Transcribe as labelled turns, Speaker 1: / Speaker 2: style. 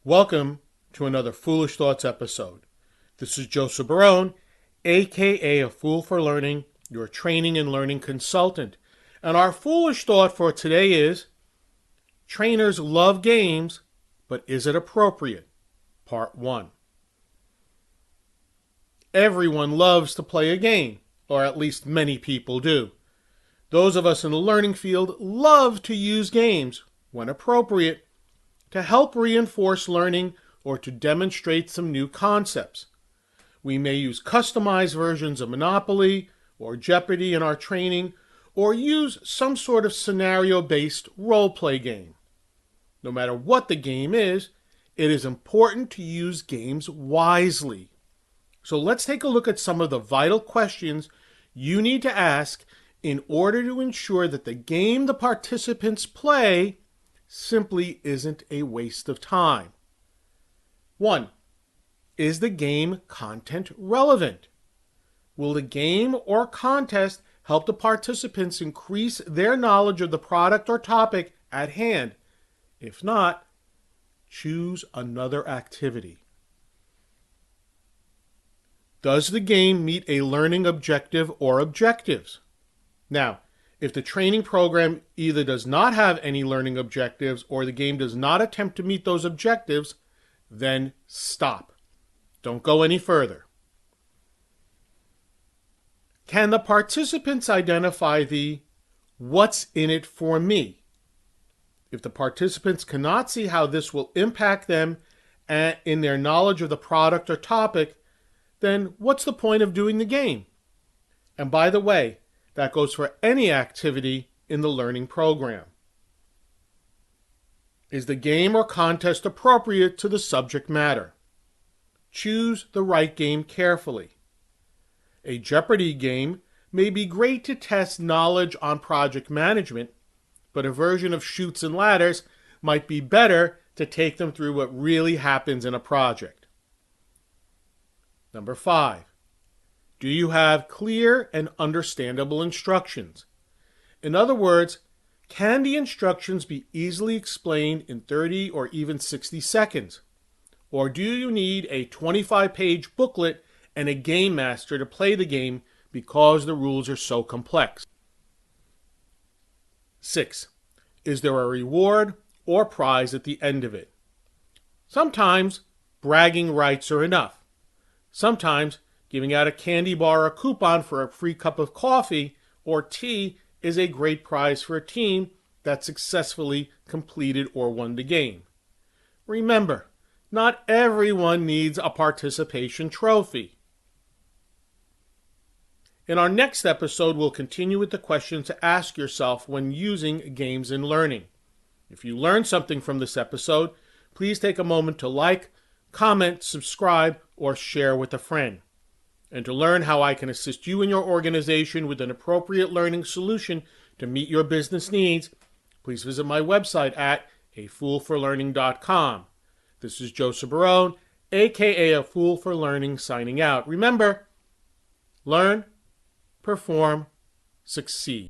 Speaker 1: Welcome to another Foolish Thoughts episode. This is Joseph Barone, aka A Fool for Learning, your training and learning consultant. And our foolish thought for today is, trainers love games, but is it appropriate? Part 1. Everyone loves to play a game, or at least many people do. Those of us in the learning field love to use games, when appropriate, to help reinforce learning or to demonstrate some new concepts. We may use customized versions of Monopoly or Jeopardy in our training, or use some sort of scenario-based role-play game. No matter what the game is, it is important to use games wisely. So let's take a look at some of the vital questions you need to ask in order to ensure that the game the participants play simply isn't a waste of time. 1. Is the game content relevant? Will the game or contest help the participants increase their knowledge of the product or topic at hand? If not, choose another activity. Does the game meet a learning objective or objectives? Now, if the training program either does not have any learning objectives or the game does not attempt to meet those objectives, then stop. Don't go any further. Can the participants identify the "what's in it for me"? If the participants cannot see how this will impact them in their knowledge of the product or topic, then what's the point of doing the game? And by the way, that goes for any activity in the learning program. Is the game or contest appropriate to the subject matter? Choose the right game carefully. A Jeopardy game may be great to test knowledge on project management, but a version of Chutes and Ladders might be better to take them through what really happens in a project. Number 5. Do you have clear and understandable instructions? In other words, can the instructions be easily explained in 30 or even 60 seconds? Or do you need a 25-page booklet and a game master to play the game because the rules are so complex? 6. Is there a reward or prize at the end of it? Sometimes bragging rights are enough. Sometimes giving out a candy bar or coupon for a free cup of coffee or tea is a great prize for a team that successfully completed or won the game. Remember, not everyone needs a participation trophy. In our next episode, we'll continue with the questions to ask yourself when using games in learning. If you learned something from this episode, please take a moment to like, comment, subscribe, or share with a friend. And to learn how I can assist you in your organization with an appropriate learning solution to meet your business needs, please visit my website at afoolforlearning.com. This is Joseph Barone, aka A Fool for Learning, signing out. Remember, learn, perform, succeed.